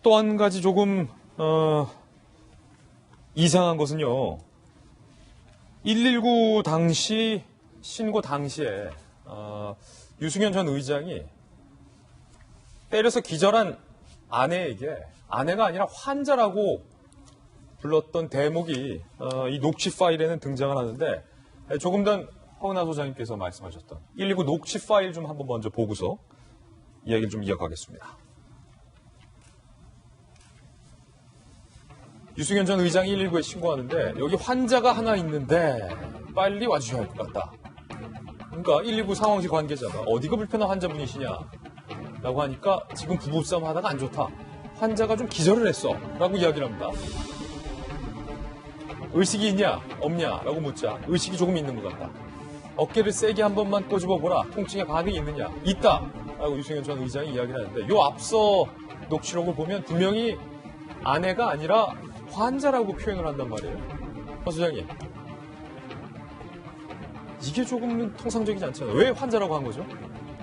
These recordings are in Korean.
또 한 가지 조금 이상한 것은요. 119 당시 신고 당시에 유승현 전 의장이 때려서 기절한 아내에게 아내가 아니라 환자라고 불렀던 대목이 이 녹취 파일에는 등장을 하는데 조금 전 허은하 소장님께서 말씀하셨던 119 녹취 파일 좀 한번 먼저 보고서 이야기를 좀 이어가겠습니다. 유승현 전 의장이 119에 신고하는데 여기 환자가 하나 있는데 빨리 와주셔야 할 것 같다. 그러니까 119 상황실 관계자가 어디가 불편한 환자분이시냐 라고 하니까 지금 부부싸움 하다가 안 좋다. 환자가 좀 기절을 했어 라고 이야기를 합니다. 의식이 있냐 없냐 라고 묻자 의식이 조금 있는 것 같다. 어깨를 세게 한 번만 꼬집어 보라. 통증에 반응이 있느냐. 있다 라고 유승현 전 의장이 이야기를 하는데 요 앞서 녹취록을 보면 분명히 아내가 아니라 환자라고 표현을 한단 말이에요. 허 소장님, 이게 조금은 통상적이지 않잖아요. 왜 환자라고 한 거죠?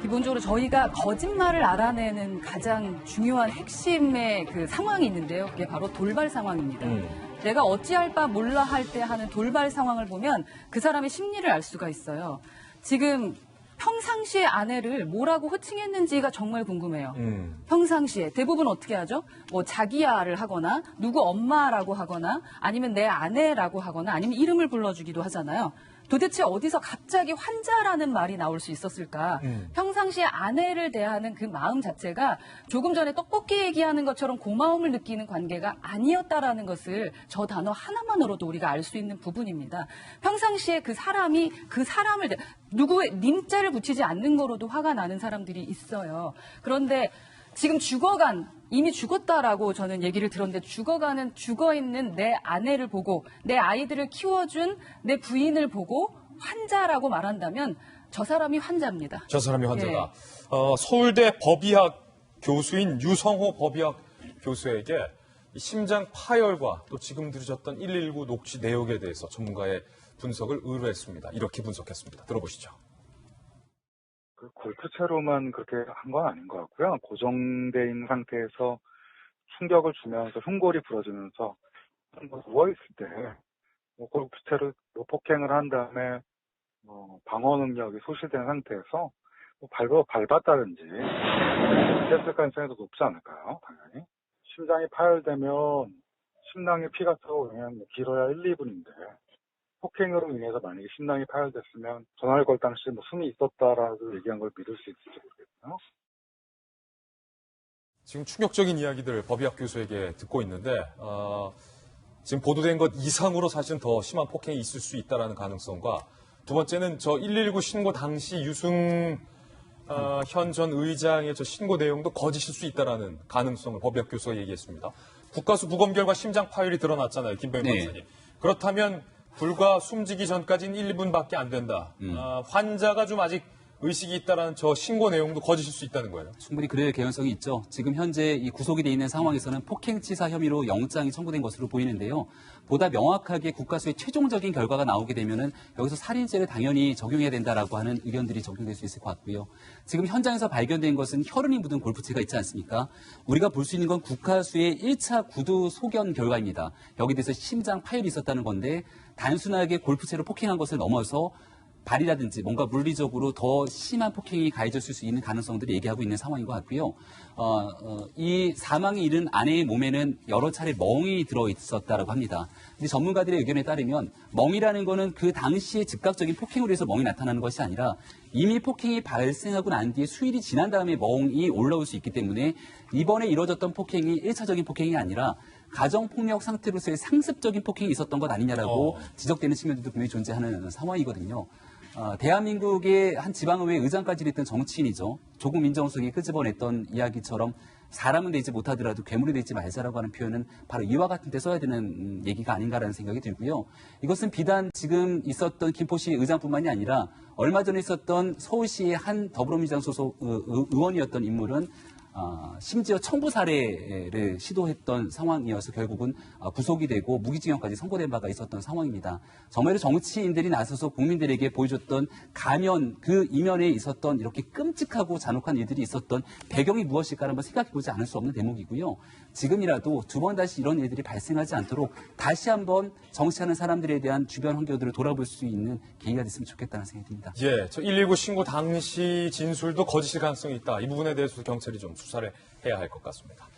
기본적으로 저희가 거짓말을 알아내는 가장 중요한 핵심의 그 상황이 있는데요. 그게 바로 돌발 상황입니다. 내가 어찌할 바 몰라 할 때 하는 돌발 상황을 보면 그 사람의 심리를 알 수가 있어요. 지금 평상시에 아내를 뭐라고 호칭했는지가 정말 궁금해요. 평상시에 대부분 어떻게 하죠? 뭐 자기야를 하거나 누구 엄마라고 하거나 아니면 내 아내라고 하거나 아니면 이름을 불러주기도 하잖아요. 도대체 어디서 갑자기 환자라는 말이 나올 수 있었을까? 평상시에 아내를 대하는 그 마음 자체가 조금 전에 떡볶이 얘기하는 것처럼 고마움을 느끼는 관계가 아니었다라는 것을 저 단어 하나만으로도 우리가 알 수 있는 부분입니다. 평상시에 그 사람이 그 사람을 누구의 님자를 붙이지 않는 거로도 화가 나는 사람들이 있어요. 그런데 지금 이미 죽었다라고 저는 얘기를 들었는데 죽어있는 내 아내를 보고 내 아이들을 키워준 내 부인을 보고 환자라고 말한다면 저 사람이 환자입니다. 저 사람이 환자다. 예. 서울대 법의학 교수인 유성호 법의학 교수에게 심장 파열과 또 지금 들으셨던 119 녹취 내용에 대해서 전문가의 분석을 의뢰했습니다. 이렇게 분석했습니다. 들어보시죠. 골프채로만 그렇게 한 건 아닌 것 같고요. 고정돼 있는 상태에서 충격을 주면서 흉골이 부러지면서 누워있을 때 골프채로 폭행을 한 다음에 방어 능력이 소실된 상태에서 밟았다든지 됐을 가능성이 더 높지 않을까요? 당연히. 심장이 파열되면 심낭에 피가 들어오면 길어야 1, 2분인데 폭행으로 인해서 만약에 심낭이 파열됐으면 전화를 걸 당시 숨이 있었다라고 얘기한 걸 믿을 수 있을지 모르겠네요. 지금 충격적인 이야기들 법의학 교수에게 듣고 있는데 지금 보도된 것 이상으로 사실은 더 심한 폭행이 있을 수 있다는 가능성과 두 번째는 저 119 신고 당시 유승현 전 의장의 저 신고 내용도 거짓일 수 있다는 가능성을 법의학 교수가 얘기했습니다. 국가수 부검 결과 심장 파열이 드러났잖아요. 김병현 박사님. 불가사님. 불과 숨지기 전까지는 1분밖에 안 된다. 환자가 좀 아직 의식이 있다라는 저 신고 내용도 거짓일 수 있다는 거예요. 충분히 그럴 개연성이 있죠. 지금 현재 이 구속이 돼 있는 상황에서는 폭행치사 혐의로 영장이 청구된 것으로 보이는데요. 보다 명확하게 국가수의 최종적인 결과가 나오게 되면은 여기서 살인죄를 당연히 적용해야 된다라고 하는 의견들이 적용될 수 있을 것 같고요. 지금 현장에서 발견된 것은 혈흔이 묻은 골프채가 있지 않습니까? 우리가 볼 수 있는 건 국가수의 1차 구두 소견 결과입니다. 여기 대해서 심장 파열이 있었다는 건데 단순하게 골프채로 폭행한 것을 넘어서 발이라든지 뭔가 물리적으로 더 심한 폭행이 가해졌을 수 있는 가능성들을 얘기하고 있는 상황인 것 같고요. 이 사망에 이른 아내의 몸에는 여러 차례 멍이 들어있었다고 합니다. 근데 전문가들의 의견에 따르면 멍이라는 거는 그 당시에 즉각적인 폭행으로 해서 멍이 나타나는 것이 아니라 이미 폭행이 발생하고 난 뒤에 수일이 지난 다음에 멍이 올라올 수 있기 때문에 이번에 이루어졌던 폭행이 1차적인 폭행이 아니라 가정폭력 상태로서의 상습적인 폭행이 있었던 것 아니냐라고 지적되는 측면들도 분명히 존재하는 상황이거든요. 대한민국의 한 지방의회 의장까지 했던 정치인이죠. 조국 민정수석이 끄집어냈던 이야기처럼 사람은 되지 못하더라도 괴물이 되지 말자라고 하는 표현은 바로 이와 같은 데 써야 되는 얘기가 아닌가라는 생각이 들고요. 이것은 비단 지금 있었던 김포시 의장뿐만이 아니라 얼마 전에 있었던 서울시의 한 더불어민주당 소속 의원이었던 인물은 심지어 청부 살해를 시도했던 상황이어서 결국은 구속이 되고 무기징역까지 선고된 바가 있었던 상황입니다. 정말로 정치인들이 나서서 국민들에게 보여줬던 가면, 그 이면에 있었던 이렇게 끔찍하고 잔혹한 일들이 있었던 배경이 무엇일까 한번 생각해보지 않을 수 없는 대목이고요. 지금이라도 두 번 다시 이런 일들이 발생하지 않도록 다시 한번 정치하는 사람들에 대한 주변 환경들을 돌아볼 수 있는 계기가 됐으면 좋겠다는 생각이 듭니다. 예, 저 119 신고 당시 진술도 거짓일 가능성이 있다. 이 부분에 대해서도 경찰이 좀 수사를 해야 할 것 같습니다.